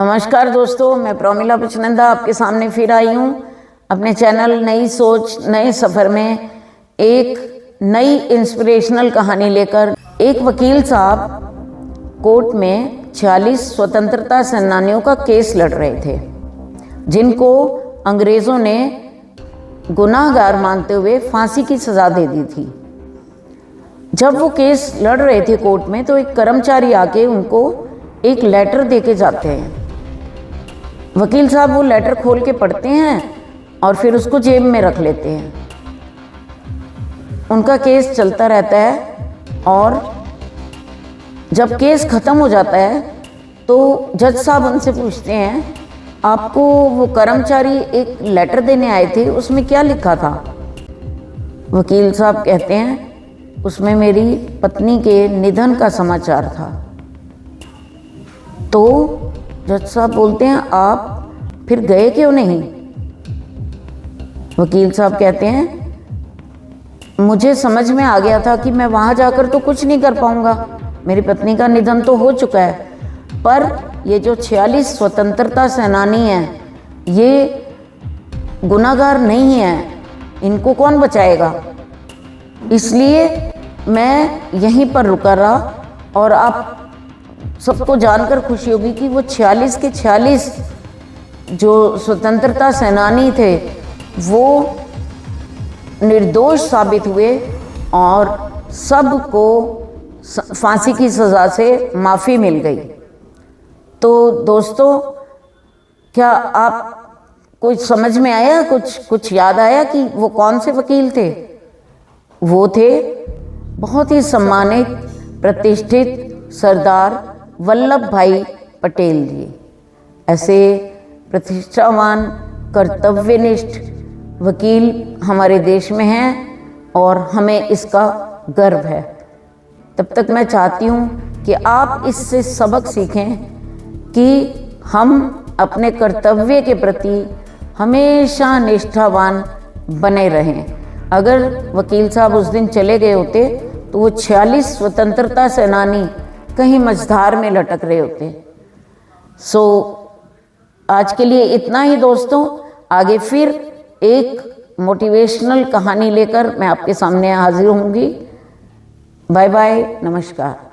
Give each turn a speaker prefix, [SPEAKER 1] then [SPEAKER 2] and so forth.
[SPEAKER 1] नमस्कार दोस्तों, मैं प्रोमिला पचनंदा आपके सामने फिर आई हूँ अपने चैनल नई सोच नए सफ़र में एक नई इंस्पिरेशनल कहानी लेकर। एक वकील साहब कोर्ट में 46 स्वतंत्रता सेनानियों का केस लड़ रहे थे, जिनको अंग्रेज़ों ने गुनाहगार मानते हुए फांसी की सज़ा दे दी थी। जब वो केस लड़ रहे थे कोर्ट में, तो एक कर्मचारी आके उनको एक लेटर देके जाते हैं। वकील साहब वो लेटर खोल के पढ़ते हैं और फिर उसको जेब में रख लेते हैं। उनका केस चलता रहता है और जब केस ख़त्म हो जाता है तो जज साहब उनसे पूछते हैं, आपको वो कर्मचारी एक लेटर देने आए थे, उसमें क्या लिखा था? वकील साहब कहते हैं, उसमें मेरी पत्नी के निधन का समाचार था। तो जज साहब बोलते हैं, आप फिर गए क्यों नहीं? वकील साहब कहते हैं, मुझे समझ में आ गया था कि मैं वहाँ जाकर तो कुछ नहीं कर पाऊँगा, मेरी पत्नी का निधन तो हो चुका है, पर ये जो 46 स्वतंत्रता सेनानी हैं, ये गुनाहगार नहीं हैं, इनको कौन बचाएगा? इसलिए मैं यहीं पर रुका रहा। और आप सबको जानकर खुशी होगी कि वो 46 के 46 जो स्वतंत्रता सेनानी थे वो निर्दोष साबित हुए और सबको फांसी की सज़ा से माफ़ी मिल गई। तो दोस्तों, क्या आप कुछ समझ में आया, कुछ याद आया कि वो कौन से वकील थे? वो थे बहुत ही सम्मानित प्रतिष्ठित सरदार वल्लभ भाई पटेल जी। ऐसे प्रतिष्ठावान कर्तव्यनिष्ठ वकील हमारे देश में हैं और हमें इसका गर्व है। तब तक मैं चाहती हूँ कि आप इससे सबक सीखें कि हम अपने कर्तव्य के प्रति हमेशा निष्ठावान बने रहें। अगर वकील साहब उस दिन चले गए होते तो वो 46 स्वतंत्रता सेनानी कहीं मझधार में लटक रहे होते। सो आज के लिए इतना ही दोस्तों। आगे फिर एक मोटिवेशनल कहानी लेकर मैं आपके सामने हाजिर होंगी। बाय बाय, नमस्कार।